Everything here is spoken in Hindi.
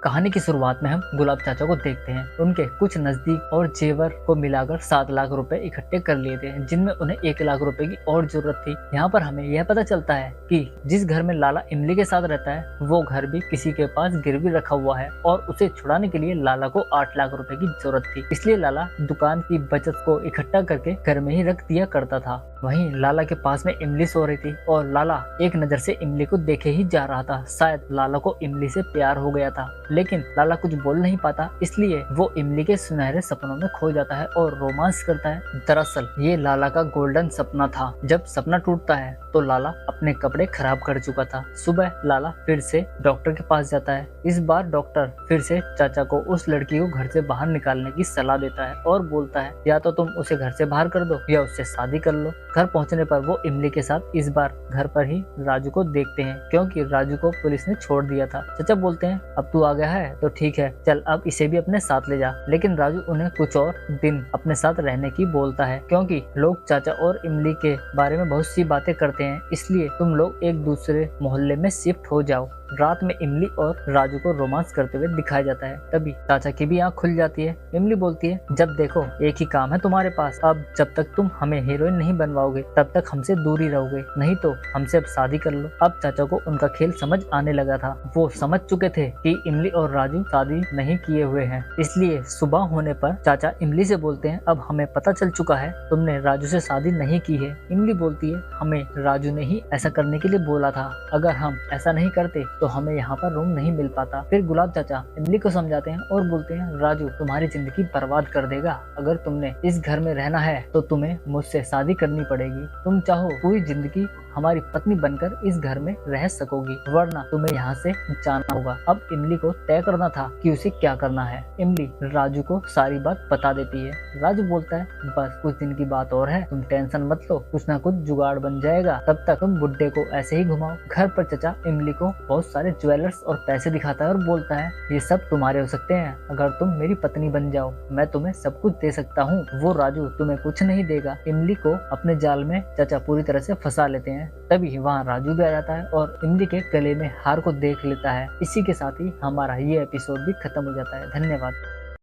कहानी की शुरुआत में हम गुलाब चाचा को देखते हैं। उनके कुछ नजदीक और जेवर को मिलाकर 7 लाख रुपए इकट्ठे कर लिए थे, जिनमें उन्हें 1 लाख रुपए की और जरूरत थी। यहाँ पर हमें यह पता चलता है कि जिस घर में लाला इमली के साथ रहता है वो घर भी किसी के पास गिरवी रखा हुआ है और उसे छुड़ाने के लिए लाला को 8 लाख रुपए की जरूरत थी। इसलिए लाला दुकान की बचत को इकट्ठा करके घर में ही रख दिया करता था। वहीं लाला के पास में इमली सो रही थी और लाला एक नजर से इमली को देखे ही जा रहा था। शायद लाला को इमली से प्यार हो गया था, लेकिन लाला कुछ बोल नहीं पाता, इसलिए वो इमली के सुनहरे सपनों में खो जाता है और रोमांस करता है। दरअसल ये लाला का गोल्डन सपना था। जब सपना टूटता है तो लाला अपने कपड़े खराब कर चुका था। सुबह लाला फिर से डॉक्टर के पास जाता है। इस बार डॉक्टर फिर से चाचा को उस लड़की को घर से बाहर निकालने की सलाह देता है और बोलता है या तो तुम उसे घर से बाहर कर दो या उससे शादी कर लो। घर पहुंचने पर वो इमली के साथ इस बार घर पर ही राजू को देखते हैं, क्योंकि राजू को पुलिस ने छोड़ दिया था। चाचा बोलते हैं अब तू आ गया है तो ठीक है, चल अब इसे भी अपने साथ ले जा। लेकिन राजू उन्हें कुछ और दिन अपने साथ रहने की बोलता है, क्योंकि लोग चाचा और इमली के बारे में बहुत सी बातें करते हैं, इसलिए तुम लोग एक दूसरे मोहल्ले में शिफ्ट हो जाओ। रात में इमली और राजू को रोमांस करते हुए दिखाया जाता है। तभी चाचा की भी आंख खुल जाती है। इमली बोलती है जब देखो एक ही काम है तुम्हारे पास, अब जब तक तुम हमें हीरोइन नहीं बनवाओगे तब तक हमसे दूर ही रहोगे, नहीं तो हमसे अब शादी कर लो। अब चाचा को उनका खेल समझ आने लगा था। वो समझ चुके थे कि इमली और राजू शादी नहीं किए हुए हैं, इसलिए सुबह होने पर चाचा इमली से बोलते हैं अब हमें पता चल चुका है तुमने राजू से शादी नहीं की है। इमली बोलती है हमें राजू ने ही ऐसा करने के लिए बोला था, अगर हम ऐसा नहीं करते तो हमें यहाँ पर रूम नहीं मिल पाता। फिर गुलाब चाचा इमली को समझाते हैं और बोलते हैं राजू तुम्हारी जिंदगी बर्बाद कर देगा। अगर तुमने इस घर में रहना है तो तुम्हें मुझसे शादी करनी पड़ेगी। तुम चाहो पूरी जिंदगी हमारी पत्नी बनकर इस घर में रह सकोगी, वरना तुम्हें यहाँ से जाना होगा। अब इमली को तय करना था कि उसे क्या करना है। इमली राजू को सारी बात बता देती है। राजू बोलता है बस कुछ दिन की बात और है, तुम टेंशन मत लो, कुछ ना कुछ जुगाड़ बन जाएगा, तब तक तुम बुड्ढे को ऐसे ही घुमाओ। घर पर चाचा इमली को बहुत सारे ज्वेलर्स और पैसे दिखाता है और बोलता है ये सब तुम्हारे हो सकते हैं, अगर तुम मेरी पत्नी बन जाओ मैं तुम्हें सब कुछ दे सकता हूँ। वो राजू तुम्हें कुछ नहीं देगा। इमली को अपने जाल में चाचा पूरी तरह से फंसा लेते हैं। तभी वहाँ राजू भी आ जाता है और इमली के गले में हार को देख लेता है। इसी के साथ ही हमारा ये एपिसोड भी खत्म हो जाता है। धन्यवाद।